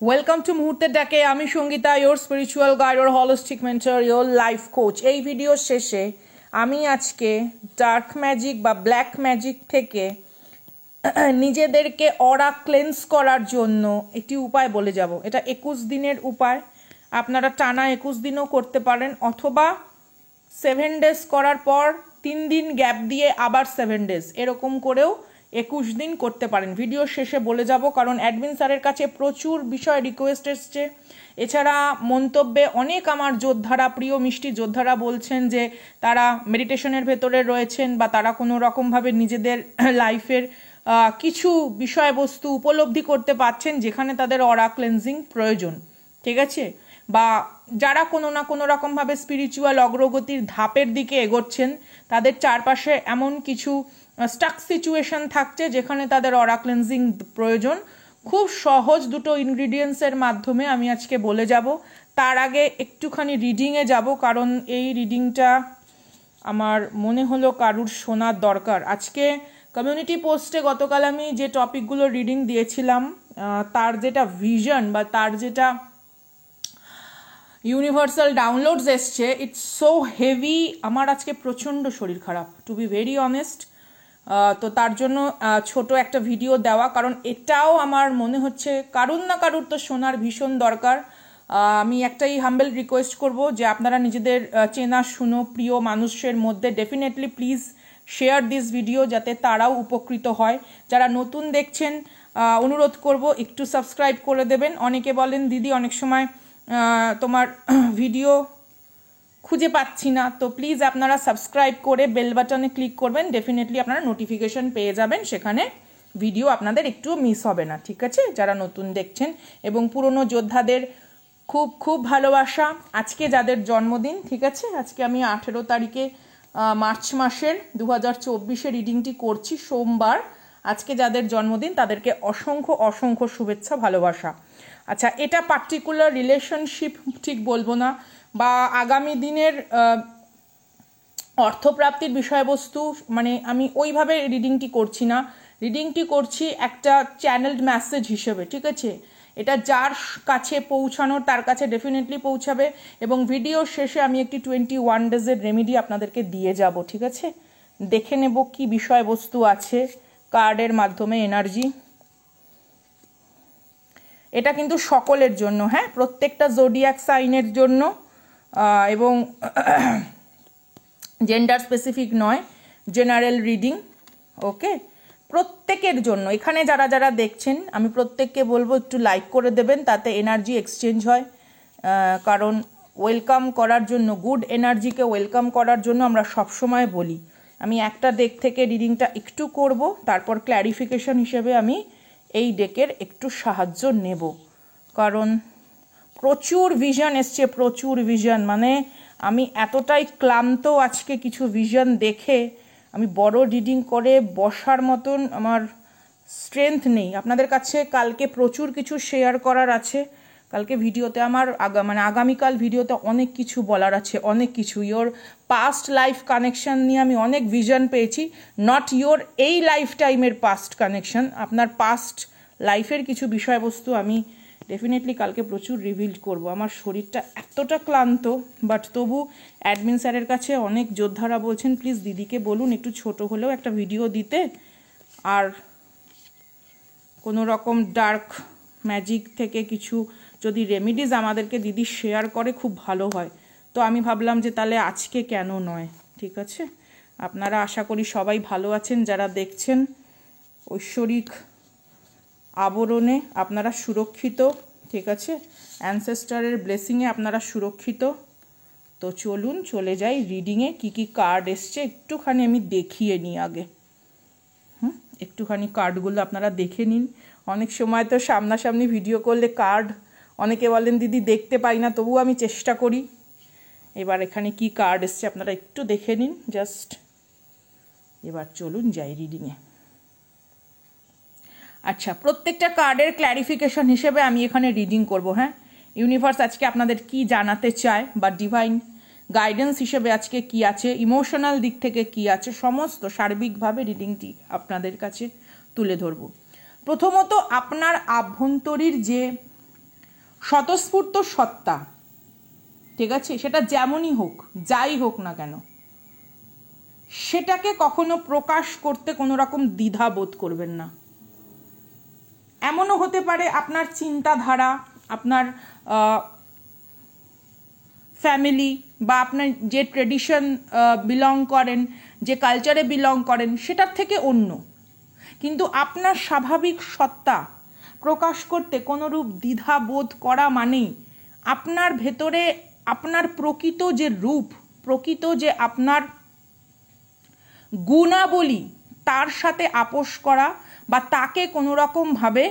Welcome to মুহূর্তের ডাকে। আমি Sangeeta, your spiritual guide or holistic mentor, your life coach. এই ভিডিওর শেষে আমি আজকে ডার্ক ম্যাজিক বা ব্ল্যাক ম্যাজিক থেকে নিজেদেরকে অরা ক্লেন্স করার জন্য একটি উপায় বলে যাব। এটা 21 দিনের উপায়। আপনারা টানা 21 দিনও করতে পারেন, অথবা 7 ডেজ করার পর 3 দিন গ্যাপ দিয়ে আবার 7 ডেজ, এরকম করেও 21 দিন করতে পারেন। ভিডিও শেষে বলে যাব, কারণ অ্যাডমিন স্যারের কাছে প্রচুর বিষয় রিকোয়েস্ট এসছে। এছাড়া মন্তব্যে অনেক আমার যোদ্ধারা, প্রিয় মিষ্টি যোদ্ধারা বলছেন যে তারা মেডিটেশনের ভেতরে রয়েছেন বা তারা কোনো রকমভাবে নিজেদের লাইফের কিছু বিষয়বস্তু উপলব্ধি করতে পারছেন যেখানে তাদের অরা ক্লেন্সিং প্রয়োজন, ঠিক আছে? বা যারা কোনো না কোনো রকমভাবে স্পিরিচুয়াল অগ্রগতির ধাপের দিকে এগোচ্ছেন, তাদের চারপাশে এমন কিছু স্টাক সিচুয়েশন থাকছে যেখানে তাদের অরা ক্লেন্সিং প্রয়োজন। খুব সহজ দুটো ইনগ্রিডিয়েন্টসের মাধ্যমে আমি আজকে বলে যাব। তার আগে একটুখানি রিডিংয়ে যাব, কারণ এই রিডিংটা আমার মনে হলো কারুর শোনার দরকার। আজকে কমিউনিটি পোস্টে গতকাল আমি যে টপিকগুলো রিডিং দিয়েছিলাম, তার যেটা ভিশন বা তার যেটা ইউনিভার্সাল ডাউনলোডস এসছে, ইটস সো হেভি। আমার আজকে প্রচণ্ড শরীর খারাপ, টু বি ভেরি অনেস্ট। তো তার জন্য ছোট একটা ভিডিও দেওয়া, কারণ এটাও আমার মনে হচ্ছে কারুর না কারুর তো শোনার ভীষণ দরকার। আমি একটাই হাম্বেল রিকোয়েস্ট করব যে আপনারা নিজেদের চেনা শুনো প্রিয় মানুষের মধ্যে definitely please share this video, যাতে তারাও উপকৃত হয়। যারা নতুন দেখছেন অনুরোধ করব একটু সাবস্ক্রাইব করে দেবেন। অনেকে বলেন দিদি অনেক সময় তোমার ভিডিও খুঁজে পাচ্ছি না, তো প্লিজ আপনারা সাবস্ক্রাইব করে বেল বাটনে ক্লিক করবেন। ডেফিনেটলি আপনারা নোটিফিকেশন পেয়ে যাবেন, সেখানে ভিডিও আপনাদের একটুও মিস হবে না, ঠিক আছে? যারা নতুন দেখছেন এবং পুরনো যোদ্ধাদের খুব খুব ভালোবাসা। আজকে যাদের জন্মদিন, ঠিক আছে, আজকে আমি 18 তারিখে মার্চ মাসের 2024 রিডিংটি করছি, সোমবার। আজকে যাদের জন্মদিন তাদেরকে অসংখ্য অসংখ্য শুভেচ্ছা, ভালোবাসা। আচ্ছা, এটা পার্টিকুলার রিলেশনশিপ ঠিক বলবো না, বা আগামী দিনের অর্থপ্রাপ্তির বিষয়বস্তু, মানে আমি ওইভাবে রিডিংটি করছি না। রিডিংটি করছি একটা চ্যানেলড মেসেজ হিসেবে, ঠিক আছে? এটা যার কাছে পৌঁছানোর তার কাছে ডেফিনেটলি পৌঁছাবে। এবং ভিডিওর শেষে আমি একটি 21 ডেজের রেমেডি আপনাদেরকে দিয়ে যাব, ঠিক আছে? দেখে নেব কি বিষয়বস্তু আছে কার্ডের মাধ্যমে, এনার্জি। এটা কিন্তু সকলের জন্য, হ্যাঁ, প্রত্যেকটা জোডিয়াক সাইনের জন্য, এবং জেন্ডার স্পেসিফিক নয়, জেনারেল রিডিং, ওকে? প্রত্যেকের জন্য। এখানে যারা যারা দেখছেন আমি প্রত্যেককে বলবো একটু লাইক করে দেবেন, তাতে এনার্জি এক্সচেঞ্জ হয়। কারণ ওয়েলকাম করার জন্য, গুড এনার্জিকে ওয়েলকাম করার জন্য আমরা সবসময় বলি। আমি একটা ডেক থেকে রিডিংটা একটু করব, তারপর ক্ল্যারিফিকেশন হিসেবে আমি এই ডেকের একটু সাহায্য নেব, কারণ প্রচুর ভিশন এসছে, প্রচুর ভিশন। মানে আমি এতটাই ক্লান্ত আজকে কিছু ভিশন দেখে, আমি বড় রিডিং করে বসার মতন আমার স্ট্রেংথ নেই। আপনাদের কাছে কালকে প্রচুর কিছু শেয়ার করার আছে। কালকে ভিডিওতে আমার আগামীকাল ভিডিওতে অনেক কিছু বলার আছে, অনেক কিছু। ইয়োর পাস্ট লাইফ কানেকশন নিয়ে আমি অনেক ভিশন পেয়েছি, নট ইয়োর এই লাইফ টাইমের পাস্ট কানেকশন, আপনার পাস্ট লাইফের কিছু বিষয়বস্তু আমি ডেফিনেটলি কালকে প্রচুর রিভিল করব। আমার শরীরটা এতটা ক্লান্ত, বাট তবু অ্যাডমিন স্যারের কাছে অনেক যোদ্ধারা বলছেন প্লিজ দিদিকে বলুন একটু ছোট হলেও একটা ভিডিও দিতে, আর কোনো রকম ডার্ক ম্যাজিক থেকে কিছু যদি রেমিডিজ আমাদেরকে দিদি শেয়ার করে খুব ভালো হয়। তো আমি ভাবলাম যে তাহলে আজকে কেন নয়, ঠিক আছে? আপনারা আশা করি সবাই ভালো আছেন, যারা দেখছেন ঐশ্বরিক আবরণে আপনারা সুরক্ষিত, ঠিক আছে? অ্যানসেস্টারের ব্লেসিংয়ে আপনারা সুরক্ষিত। তো চলুন চলে যাই রিডিংয়ে। কি কি কার্ড এসছে একটুখানি আমি দেখিয়ে নিই আগে। একটুখানি কার্ডগুলো আপনারা দেখে নিন। অনেক সময় তো সামনাসামনি ভিডিও করলে কার্ড অনেকে বলেন দিদি দেখতে পাই না, তবুও আমি চেষ্টা করি। এবার এখানে কি কার্ড এসছে আপনারা একটু দেখে নিন জাস্ট। এবার চলুন যাই রিডিংয়ে। আচ্ছা, প্রত্যেকটা কার্ডের ক্ল্যারিফিকেশন হিসেবে আমি এখানে রিডিং করব, হ্যাঁ? ইউনিভার্স আজকে আপনাদের কি জানাতে চায়, বা ডিভাইন গাইডেন্স হিসেবে আজকে কি আছে, ইমোশনাল দিক থেকে কি আছে, সমস্ত সার্বিকভাবে রিডিংটি আপনাদের কাছে তুলে ধরব। প্রথমত আপনার আভ্যন্তরীণ যে স্বতঃস্ফূর্ত সত্তা, ঠিক আছে, সেটা যেমনই হোক, যাই হোক না কেন, সেটাকে কখনো প্রকাশ করতে কোনো রকম দ্বিধা বোধ করবেন না। এমনও হতে পারে আপনার চিন্তাধারা, আপনার ফ্যামিলি বা আপনার যে ট্রেডিশন বিলং করেন, যে কালচারে বিলং করেন, সেটার থেকে অন্য, কিন্তু আপনার স্বাভাবিক সত্তা প্রকাশ করতে কোনোরূপ দ্বিধা বোধ করা মানেই আপনার ভেতরে আপনার প্রকৃত যে রূপ, প্রকৃত যে আপনার গুণাবলী, তার সাথে আপোষ করা বা তাকে কোনো রকমভাবে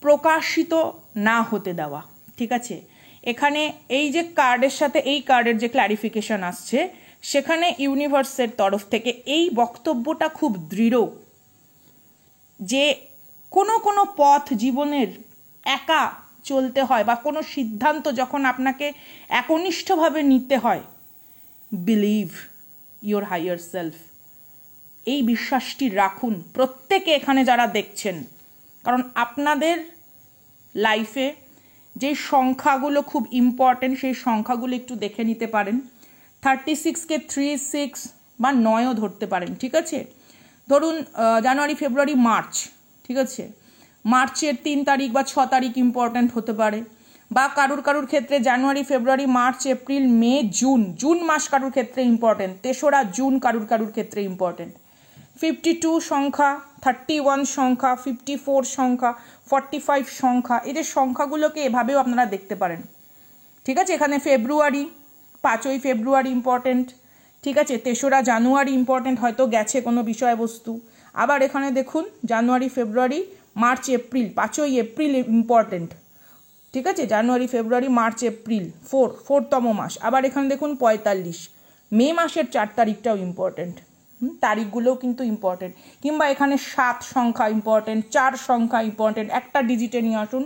প্রকাশিত না হতে দেওয়া, ঠিক আছে। এখানে এই যে কার্ডের সাথে এই কার্ডের যে ক্ল্যারিফিকেশন আসছে, সেখানে ইউনিভার্সের তরফ থেকে এই বক্তব্যটা খুব দৃঢ় যে কোনো পথ জীবনের একা চলতে হয় বা কোনো সিদ্ধান্ত যখন আপনাকে একনিষ্ঠভাবে নিতে হয়, বিলিভ ইয়োর হাইয়ার সেলফ, এই বিশ্বাসটি রাখুন প্রত্যেকে এখানে যারা দেখছেন। কারণ আপনাদের লাইফে যে সংখ্যাগুলো খুব ইম্পর্টেন্ট, সেই সংখ্যাগুলো একটু দেখে নিতে পারেন। 36কে 3, 6 বা 9ও ধরতে পারেন, ঠিক আছে। ধরুন জানুয়ারি, ফেব্রুয়ারি, মার্চ, ঠিক আছে, মার্চের 3 তারিখ বা 6 তারিখ ইম্পর্ট্যান্ট হতে পারে, বা কারুর ক্ষেত্রে জানুয়ারি, ফেব্রুয়ারি, মার্চ, এপ্রিল, মে, জুন মাস কারুর ক্ষেত্রে ইম্পর্টেন্ট, 3রা জুন কারুর ক্ষেত্রে ইম্পর্টেন্ট। 52 সংখ্যা, 31 সংখ্যা, 54 সংখ্যা, 45 সংখ্যা, এদের সংখ্যাগুলোকে এভাবেও আপনারা দেখতে পারেন, ঠিক আছে। এখানে ফেব্রুয়ারি, 5ই ফেব্রুয়ারি ইম্পর্টেন্ট, ঠিক আছে, 3রা জানুয়ারি ইম্পর্টেন্ট, হয়তো গেছে কোনো বিষয়বস্তু। আবার এখানে দেখুন জানুয়ারি, ফেব্রুয়ারি, মার্চ, এপ্রিল, 5ই এপ্রিল ইম্পর্টেন্ট, ঠিক আছে, জানুয়ারি, ফেব্রুয়ারি, মার্চ, এপ্রিল, 4তম মাস। আবার এখানে দেখুন 45, মে মাসের 4 তারিখটাও ইম্পর্টেন্ট, তারিখগুলোও কিন্তু ইম্পর্টেন্ট। কিংবা এখানে 7 সংখ্যা ইম্পর্টেন্ট, 4 সংখ্যা ইম্পর্টেন্ট, একটা ডিজিটে নিয়ে আসুন।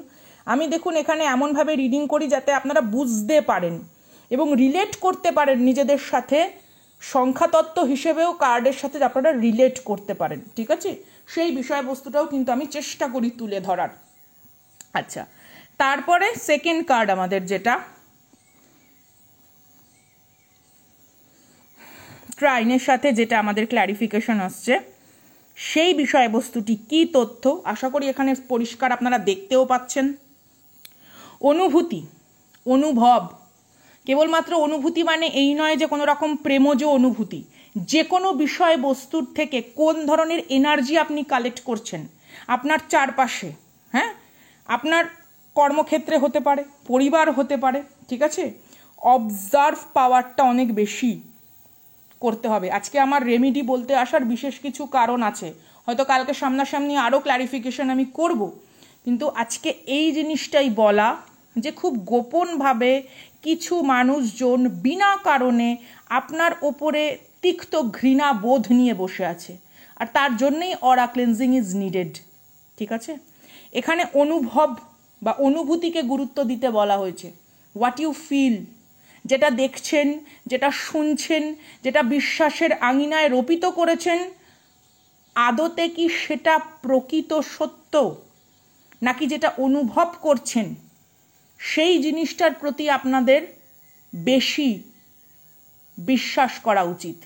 আমি দেখুন এখানে এমনভাবে রিডিং করি যাতে আপনারা বুঝতে পারেন এবং রিলেট করতে পারেন নিজেদের সাথে, সংখ্যাতত্ত্ব হিসেবেও কার্ডের সাথে আপনারা রিলেট করতে পারেন, ঠিক আছে। সেই বিষয়বস্তুটাও কিন্তু আমি চেষ্টা করি তুলে ধরার। আচ্ছা, তারপরে সেকেন্ড কার্ড আমাদের যেটা ট্রাইনের সাথে যেটা আমাদের ক্ল্যারিফিকেশন আসছে, সেই বিষয়বস্তুটি কি তথ্য, আশা করি এখানে পরিষ্কার আপনারা দেখতেও পাচ্ছেন। অনুভূতি, অনুভব, কেবলমাত্র অনুভূতি মানে এই নয় যে কোনো রকম প্রেমজ অনুভূতি, যে কোনো বিষয়বস্তুর থেকে কোন ধরনের এনার্জি আপনি কালেক্ট করছেন আপনার চারপাশে, হ্যাঁ, আপনার কর্মক্ষেত্রে হতে পারে, পরিবার হতে পারে, ঠিক আছে। অবজার্ভ পাওয়ারটা অনেক বেশি করতে হবে। আজকে আমার রেমিডি বলতে আসার বিশেষ কিছু কারণ আছে, হয়তো কালকে সামনাসামনি আরও ক্ল্যারিফিকেশন আমি করব, কিন্তু আজকে এই জিনিসটাই বলা যে খুব গোপনভাবে কিছু মানুষজন বিনা কারণে আপনার ওপরে তিক্ত ঘৃণা বোধ নিয়ে বসে আছে, আর তার জন্যই অরা ক্লেন্সিং ইজ নিডেড, ঠিক আছে। এখানে অনুভব বা অনুভূতিকে গুরুত্ব দিতে বলা হয়েছে। হোয়াট ইউ ফিল, যেটা দেখছেন, যেটা শুনছেন, যেটা বিশ্বাসের আঙিনায় রোপিত করেছেন, আদতে কি সেটা প্রকৃত সত্য, নাকি যেটা অনুভব করছেন সেই জিনিসটার প্রতি আপনাদের বেশি বিশ্বাস করা উচিত।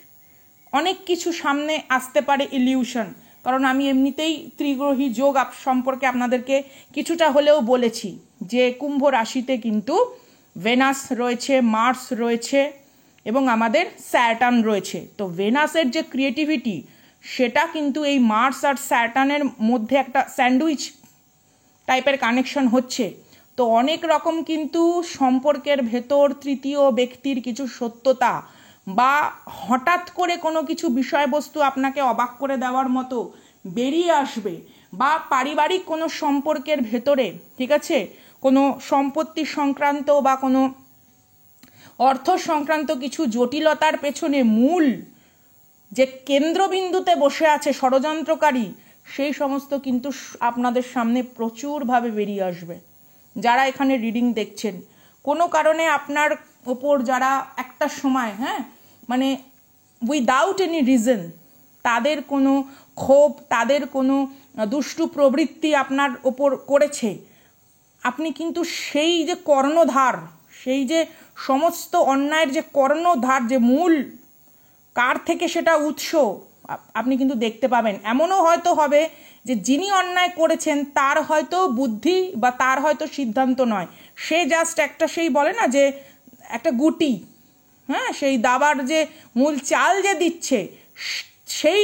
অনেক কিছু সামনে আসতে পারে ইলিউশন, কারণ আমি এমনিতেই ত্রিগ্রহী যোগ সম্পর্কে আপনাদেরকে কিছুটা হলেও বলেছি যে কুম্ভ রাশিতে কিন্তু ভেনাস রয়েছে, মার্স রয়েছে এবং আমাদের স্যাটার্ন রয়েছে। তো ভেনাসের যে ক্রিয়েটিভিটি, সেটা কিন্তু এই মার্স আর স্যাটার্নের মধ্যে একটা স্যান্ডউইচ টাইপের কানেকশন হচ্ছে। তো অনেক রকম কিন্তু সম্পর্কের ভেতর তৃতীয় ব্যক্তির কিছু সত্যতা বা হঠাৎ করে কোনো কিছু বিষয়বস্তু আপনাকে অবাক করে দেওয়ার মতো বেরিয়ে আসবে, বা পারিবারিক কোনো সম্পর্কের ভেতরে, ঠিক আছে, কোনো সম্পত্তি সংক্রান্ত বা কোনো অর্থ সংক্রান্ত কিছু জটিলতার পেছনে মূল যে কেন্দ্রবিন্দুতে বসে আছে ষড়যন্ত্রকারী, সেই সমস্ত কিন্তু আপনাদের সামনে প্রচুরভাবে বেরিয়ে আসবে। যারা এখানে রিডিং দেখছেন, কোনো কারণে আপনার ওপর যারা একটা সময়, হ্যাঁ, মানে উইদাউট এনি রিজন তাদের কোনো ক্ষোভ, তাদের কোনো দুষ্টু প্রবৃত্তি আপনার ওপর করেছে, আপনি কিন্তু সেই যে কর্ণধার, সেই যে সমস্ত অন্যায়ের যে কর্ণধার, যে মূল কার থেকে সেটা উৎস আপনি কিন্তু দেখতে পাবেন। এমনও হয়তো হবে যে যিনি অন্যায় করেছেন তার হয়তো বুদ্ধি বা তার হয়তো সিদ্ধান্ত নয়, সে জাস্ট একটা সেই বলে না যে একটা গুটি, হ্যাঁ, সেই দাবার যে মূল চাল যে দিচ্ছে সেই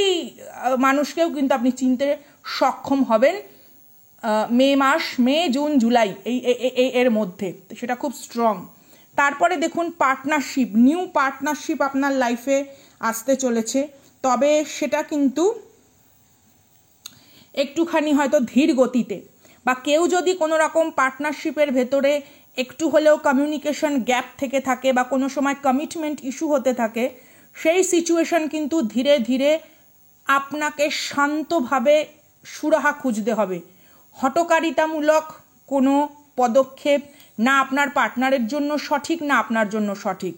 মানুষকেও কিন্তু আপনি চিনতে সক্ষম হবেন মে জুন জুলাই এর মধ্যে, সেটা খুব স্ট্রং। তারপরে দেখুন পার্টনারশিপ, নিউ পার্টনারশিপ আপনার লাইফে আসতে চলেছে, তবে সেটা কিন্তু একটুখানি হয়তো ধীর গতিতে, বা কেউ যদি কোনো রকম পার্টনারশিপের ভেতরে একটু হলেও কমিউনিকেশন গ্যাপ থেকে থাকে বা কোনো সময় কমিটমেন্ট ইস্যু হতে থাকে, সেই সিচুয়েশন কিন্তু ধীরে ধীরে আপনাকে শান্তভাবে সুরাহা খুঁজতে হবে। হঠকারিতামূলক কোনো পদক্ষেপ না আপনার পার্টনারের জন্য সঠিক, না আপনার জন্য সঠিক,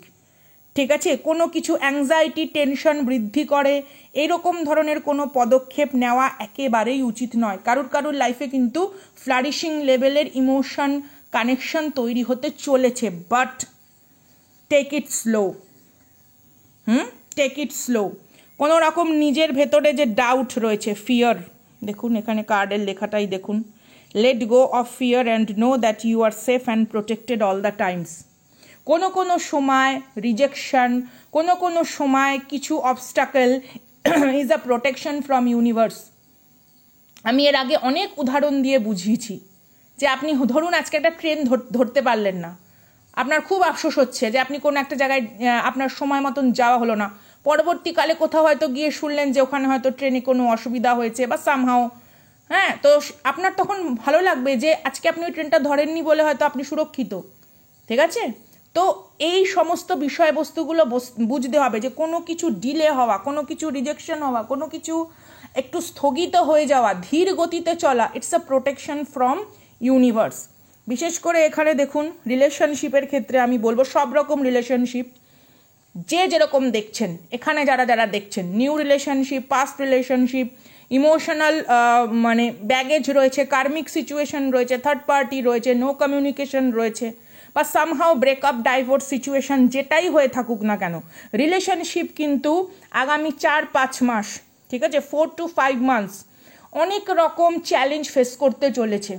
ঠিক আছে? কোনো কিছু অ্যাংজাইটি টেনশন বৃদ্ধি করে এরকম ধরনের কোনো পদক্ষেপ নেওয়া একেবারেই উচিত নয়। কারুর লাইফে কিন্তু ফ্লারিশিং লেভেলের ইমোশন কানেকশন তৈরি হতে চলেছে, but take it slow. Take it slow. কোনো রকম নিজের ভেতরে যে ডাউট রয়েছে, ফিয়ার, দেখুন এখানে কার্ডের লেখাটাই দেখুন, let go of fear and know that you are safe and protected all the times. কোনো সময় রিজেকশন, কোনো সময় কিছু obstacle is a protection from universe. আমি এর আগে অনেক উদাহরণ দিয়ে বুঝিয়েছি যে আপনি ধরুন আজকে একটা ট্রেন ধরতে পারলেন না, আপনার খুব আফসোস হচ্ছে যে আপনি কোনো একটা জায়গায় আপনার সময় মতন যাওয়া হলো না, পরবর্তীকালে কোথাও হয়তো গিয়ে শুনলেন যে ওখানে হয়তো ট্রেনে কোনো অসুবিধা হয়েছে বা সামহাও, হ্যাঁ, তো আপনার তখন ভালো লাগবে যে আজকে আপনি ওই ট্রেনটা ধরেননি বলে হয়তো আপনি সুরক্ষিত, ঠিক আছে? তো এই সমস্ত বিষয়বস্তুগুলো বুঝতে হবে যে কোনো কিছু ডিলে হওয়া, কোনো কিছু রিজেকশন হওয়া, কোনো কিছু একটু স্থগিত হয়ে যাওয়া, ধীর গতিতে চলা, it's a protection from universe. বিশেষ করে এখানে দেখুন রিলেশনশিপের ক্ষেত্রে আমি বলবো সব রকম রিলেশনশিপ যে যেরকম দেখছেন, এখানে যারা দেখছেন, new relationship, past relationship, emotional মানে ব্যাগেজ রয়েছে, কার্মিক সিচুয়েশন রয়েছে, থার্ড পার্টি রয়েছে, নো কমিউনিকেশন রয়েছে, বা সামহাও ব্রেকআপ, ডাইভোর্স সিচুয়েশন যেটাই হয়ে থাকুক না কেন, রিলেশনশিপ কিন্তু আগামী 4-5 মাস, ঠিক আছে, 4 to 5 months অনেক রকম চ্যালেঞ্জ ফেস করতে চলেছে,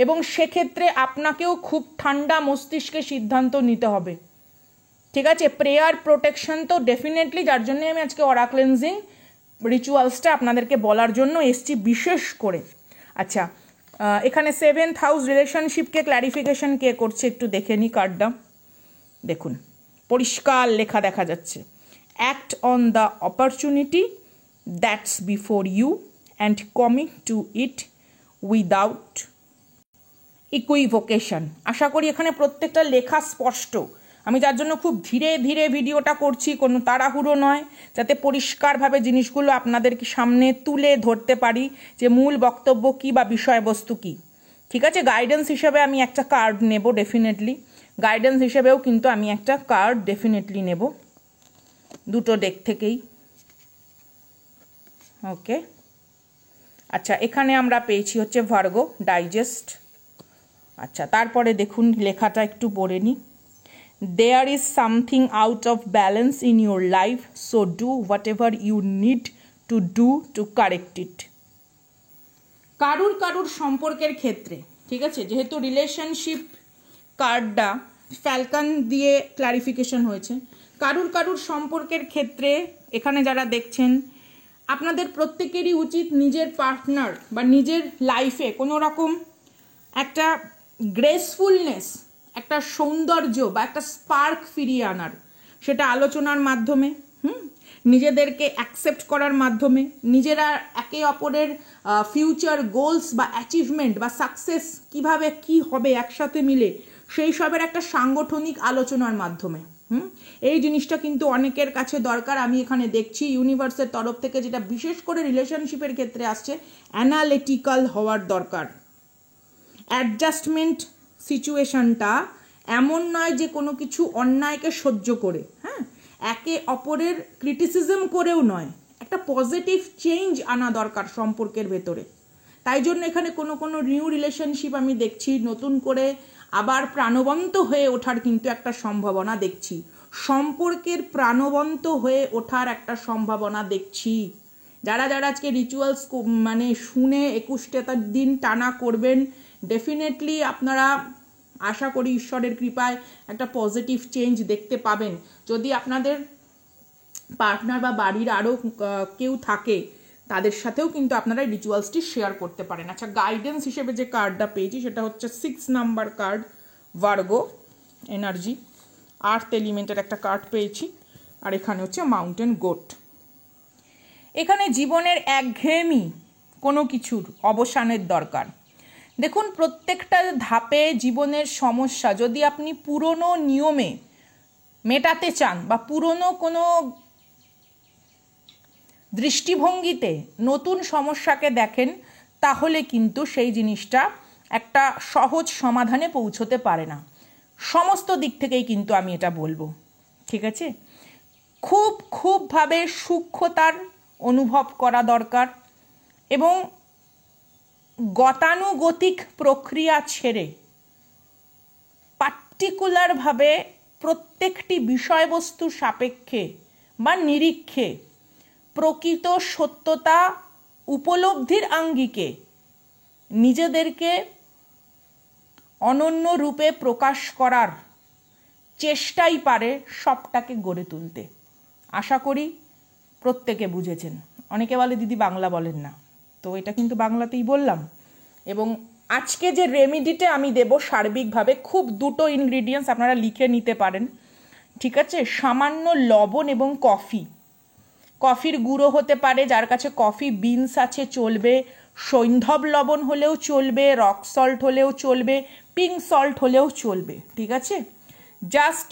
এবং সেক্ষেত্রে আপনাকেও খুব ঠান্ডা মস্তিষ্কে সিদ্ধান্ত নিতে হবে, ঠিক আছে? প্রেয়ার, প্রোটেকশন তো ডেফিনেটলি, যার জন্য আমি আজকে অরা ক্লেন্সিং রিচুয়ালসটা আপনাদেরকে বলার জন্য এসছি বিশেষ করে। আচ্ছা, এখানে 7th হাউস রিলেশনশিপকে ক্ল্যারিফিকেশন কে করছে একটু দেখে নিই কার্ডটা। দেখুন পরিষ্কার লেখা দেখা যাচ্ছে, act on the opportunity that's before you and commit to it without equivocation. আশা করি এখানে প্রত্যেকটা লেখা স্পষ্ট। আমি যার জন্য খুব ধীরে ধীরে ভিডিওটা করছি, কোনো তাড়াহুড়ো নয়, যাতে পরিষ্কারভাবে জিনিসগুলো আপনাদের সামনে তুলে ধরতে পারি যে মূল বক্তব্য কী বা বিষয়বস্তু কী, ঠিক আছে? গাইডেন্স হিসেবে আমি একটা কার্ড নেব ডেফিনেটলি, গাইডেন্স হিসেবেও কিন্তু আমি একটা কার্ড ডেফিনেটলি নেব দুটো ডেক থেকেই। ওকে, আচ্ছা, এখানে আমরা পেয়েছি হচ্ছে ভার্গো ডাইজেস্ট। আচ্ছা, তারপরে দেখুন লেখাটা একটু পড়ে নিই। There is something out of balance in your life, so do whatever you need to do to correct it. কারুর সম্পর্কের ক্ষেত্রে, ঠিক আছে, যেহেতু রিলেশনশিপ কার্ডটা ফ্যালকন দিয়ে ক্লারিফিকেশন হয়েছে, কারুর সম্পর্কের ক্ষেত্রে এখানে যারা দেখছেন, আপনাদের প্রত্যেকেরই উচিত নিজের পার্টনার বা নিজের লাইফে কোনো রকম একটা গ্রেসফুলনেস, একটা সৌন্দর্য বা একটা স্পার্ক ফিরিয়ে আনার, সেটা আলোচনার মাধ্যমে, নিজেদেরকে অ্যাকসেপ্ট করার মাধ্যমে, নিজেরা একে অপরের ফিউচার গোলস বা অ্যাচিভমেন্ট বা সাকসেস কিভাবে কি হবে একসাথে মিলে, সেই সবের একটা সাংগঠনিক আলোচনার মাধ্যমে। এই জিনিসটা কিন্তু অনেকের কাছে দরকার। আমি এখানে দেখছি ইউনিভার্সের তরফ থেকে যেটা বিশেষ করে রিলেশনশিপের ক্ষেত্রে আসছে, অ্যানালিটিক্যাল হওয়ার দরকার। অ্যাডজাস্টমেন্ট সিচুয়েশনটা এমন নয় যে কোনো কিছু অন্যায়কে সহ্য করে, হ্যাঁ, একে অপরের ক্রিটিসিজম করেও নয়, একটা পজিটিভ চেঞ্জ আনা দরকার সম্পর্কের ভেতরে, তাই জন্য এখানে কোনো কোনো নিউ রিলেশনশিপ আমি দেখছি, নতুন করে আবার প্রাণবন্ত হয়ে ওঠার কিন্তু একটা সম্ভাবনা দেখছি, সম্পর্কের প্রাণবন্ত হয়ে ওঠার একটা সম্ভাবনা দেখছি। যারা যারা আজকে রিচুয়ালস মানে শুনে 21টা দিন টানা করবেন, ডেফিনেটলি আপনারা আশা করি ঈশ্বরের কৃপায় একটা পজিটিভ চেঞ্জ দেখতে পাবেন। যদি আপনাদের পার্টনার বা বাড়ির আরও কেউ থাকে তাদের সাথেও কিন্তু আপনারা রিচুয়ালসটি শেয়ার করতে পারেন। আচ্ছা, গাইডেন্স হিসেবে যে কার্ডটা পেয়েছি সেটা হচ্ছে 6 নাম্বার কার্ড, ভার্গো এনার্জি, আর্থ এলিমেন্টের একটা কার্ড পেয়েছি, আর এখানে হচ্ছে মাউন্টেন গোট। এখানে জীবনের একঘেয়েমি কোনো কিছুর অবসানের দরকার। দেখুন, প্রত্যেকটা ধাপে জীবনের সমস্যা যদি আপনি পুরনো নিয়মে মেটাতে চান বা পুরনো কোনো দৃষ্টিভঙ্গিতে নতুন সমস্যাকে দেখেন, তাহলে কিন্তু সেই জিনিসটা একটা সহজ সমাধানে পৌঁছতে পারে না। সমস্ত দিক থেকেই কিন্তু আমি এটা বলবো, ঠিক আছে? খুবভাবে সূক্ষ্মতার অনুভব করা দরকার এবং গতানুগতিক প্রক্রিয়া ছেড়ে পার্টিকুলারভাবে প্রত্যেকটি বিষয়বস্তু সাপেক্ষে বা নিরীক্ষে প্রকৃত সত্যতা উপলব্ধির আঙ্গিকে নিজেদেরকে অনন্য রূপে প্রকাশ করার চেষ্টাই পারে সবটাকে গড়ে তুলতে। আশা করি প্রত্যেকে বুঝেছেন। অনেকে বলে দিদি বাংলা বলেন না, তো এটা কিন্তু বাংলাতেই বললাম। এবং আজকে যে রেমেডিটা আমি দেব সার্বিকভাবে, খুব দুটো ইনগ্রিডিয়েন্টস আপনারা লিখে নিতে পারেন, ঠিক আছে? সামান্য লবণ এবং কফি, কফির গুঁড়ো হতে পারে, যার কাছে কফি বিনস আছে চলবে, সৈন্ধব লবণ হলেও চলবে, রক সল্ট হলেও চলবে, পিঙ্ক সল্ট হলেও চলবে, ঠিক আছে? জাস্ট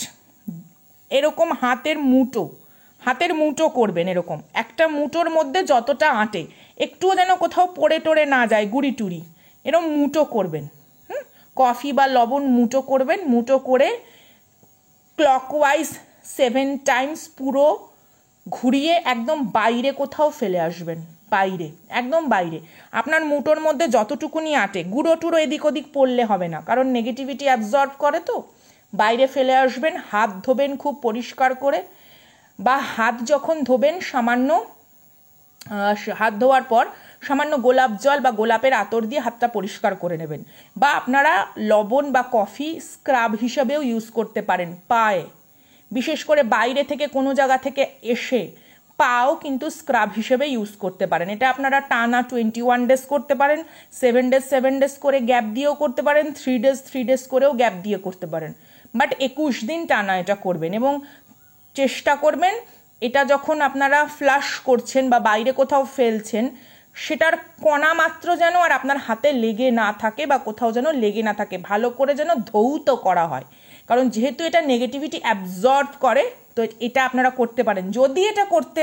এরকম হাতের মুঠো করবেন, এরকম একটা মুঠোর মধ্যে যতটা আঁটে, একটুও যেন কোথাও পড়ে টড়ে না যায়, গুড়ি টুড়ি, এরকম মুঠো করবেন। কফি বা লবণ মুঠো করবেন, মুঠো করে ক্লকওয়াইজ 7 টাইমস পুরো ঘুরিয়ে একদম বাইরে কোথাও ফেলে আসবেন, বাইরে, একদম বাইরে। আপনার মুঠোর মধ্যে যতটুকুনি আঁটে, গুঁড়ো টুড়ো এদিক ওদিক পড়লে হবে না, কারণ নেগেটিভিটি অ্যাবজর্ব করে, তো বাইরে ফেলে আসবেন। হাত ধোবেন খুব পরিষ্কার করে, বা হাত যখন ধোবেন সামান্য হাত ধোয়ার পর সামান্য গোলাপ জল বা গোলাপের আতর দিয়ে হাতটা পরিষ্কার করে নেবেন। বা আপনারা লবণ বা কফি স্ক্রাব হিসাবেও ইউজ করতে পারেন পায়ে, বিশেষ করে বাইরে থেকে কোনো জায়গা থেকে এসে পাও কিন্তু স্ক্রাব হিসেবে ইউজ করতে পারেন। এটা আপনারা টানা 21 ডেজ করতে পারেন, 7 ডেজ করে গ্যাপ দিয়েও করতে পারেন, 3 ডেজ করেও গ্যাপ দিয়ে করতে পারেন, বাট 21 দিন টানা এটা করবেন। এবং চেষ্টা করবেন এটা যখন আপনারা ফ্লাশ করছেন বা বাইরে কোথাও ফেলছেন, সেটার কণা মাত্র যেন আর আপনার হাতে লেগে না থাকে বা কোথাও যেন লেগে না থাকে, ভালো করে যেন ধৌত করা হয়, কারণ যেহেতু এটা নেগেটিভিটি অ্যাবজর্ব করে, তো এটা আপনারা করতে পারেন। যদি এটা করতে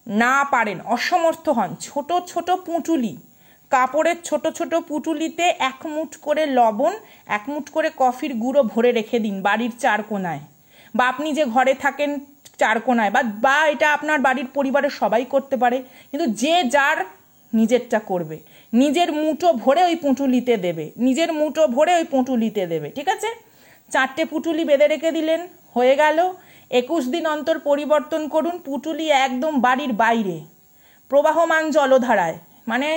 না পারেন, অসমর্থ হন, ছোট ছোট পুঁটুলি, কাপড়ের ছোট ছোট পুঁটুলিতে 1 মুঠ করে লবণ, 1 মুঠ করে কফির গুঁড়ো ভরে রেখে দিন বাড়ির 4 কোণায়, বা আপনি যে ঘরে থাকেন 4 কোণায়, বা এটা আপনার বাড়ির পরিবারের সবাই করতে পারে, কিন্তু যে যার নিজেরটা করবে, নিজের মুঠো ভরে ওই পুঁটুলিতে দেবে, নিজের মুঠো ভরে ওই পুঁটুলিতে দেবে, ঠিক আছে? 4টে পুঁটুলি বেঁধে রেখে দিলেন, হয়ে গেল। 21 দিন অন্তর পরিবর্তন করুন, পুঁটুলি একদম বাড়ির বাইরে প্রবাহমান জলধারায়, মানে,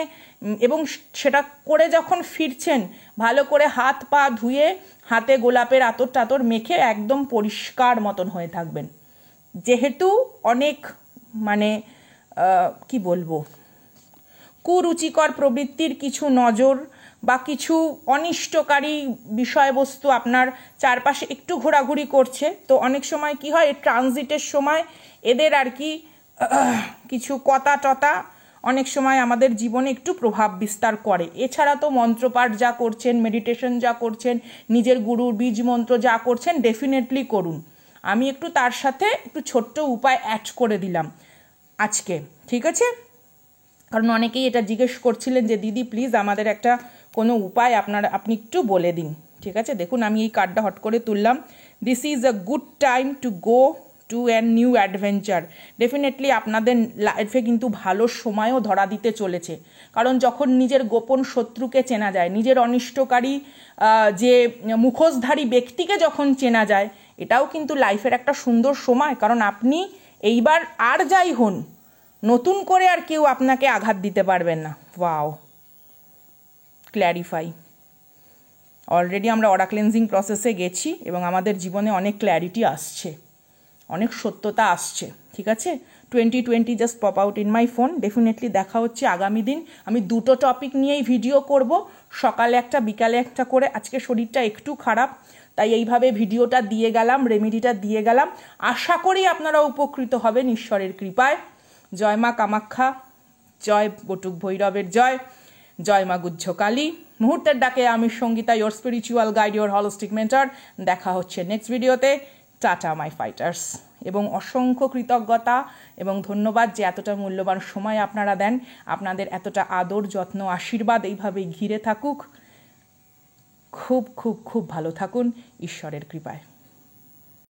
এবং সেটা করে যখন ফিরছেন ভালো করে হাত পা ধুয়ে হাতে গোলাপের আতর টাতর মেখে একদম পরিষ্কার মতন হয়ে থাকবেন। যেহেতু অনেক মানে কি বলবো, কুরুচিকর প্রবৃত্তির কিছু নজর বা কিছু অনিষ্টকারী বিষয়বস্তু আপনার চারপাশে একটু ঘোরাঘুরি করছে, তো অনেক সময় কি হয়, ট্রানজিটের সময় এদের আর কি কিছু কথা টতা অনেক সময় আমাদের জীবনে একটু প্রভাব বিস্তার করে। এছাড়া তো মন্ত্রপাঠ যা করছেন, মেডিটেশন যা করছেন, নিজের গুরুর বীজ মন্ত্র যা করছেন, ডেফিনেটলি করুন। আমি একটু তার সাথে একটু ছোট্ট উপায় অ্যাড করে দিলাম আজকে, ঠিক আছে? কারণ অনেকেই এটা জিজ্ঞেস করছিলেন যে দিদি প্লিজ আমাদের একটা কোনো উপায় আপনি একটু বলে দিন, ঠিক আছে? দেখুন, আমি এই কার্ডটা হট করে তুললাম। This is a good time to go to an new adventure. Definitely আপনাদের লাইফে কিন্তু ভালো সময়ও ধরা দিতে চলেছে, কারণ যখন নিজের গোপন শত্রুকে চেনা যায়, নিজের অনিষ্টকারী যে মুখোশধারী ব্যক্তিকে যখন চেনা যায়, এটাও কিন্তু লাইফের একটা সুন্দর সময়। কারণ আপনি এইবার আর যাই হন, নতুন করে আর কেউ আপনাকে আঘাত দিতে পারবেন না। Wow, clarify. অলরেডি আমরা অরা ক্লেন্সিং প্রসেসে গেছি এবং আমাদের জীবনে অনেক ক্ল্যারিটি আসছে, অনেক সত্যতা আসছে। ঠিক আছে, 2020 just pop out in my phone. Definitely দেখা হচ্ছে আগামী দিন। আমি দুটো টপিক নিয়েই ভিডিও করব, সকালে একটা বিকালে একটা করে। আজকে শরীরটা একটু খারাপ, তাই এইভাবে ভিডিওটা দিয়ে গেলাম, রেমেডিটা দিয়ে গেলাম। আশা করি আপনারা উপকৃত হবেন ঈশ্বরের কৃপায়। জয় মা কামাখ্যা, জয় বটুক ভৈরবের জয়, জয় মা গুহ্যকালী। মুহূর্তের ডাকে আমি Sangeeta, your spiritual guide, your holistic mentor. দেখা হচ্ছে নেক্সট ভিডিওতে। Tata my fighters. এবং অসংখ্য কৃতজ্ঞতা এবং ধন্যবাদ যে এতটা মূল্যবান সময় আপনারা দেন। আপনাদের এতটা আদর, যত্ন, আশীর্বাদ এইভাবেই ঘিরে থাকুক। খুব খুব খুব ভালো থাকুন ঈশ্বরের কৃপায়।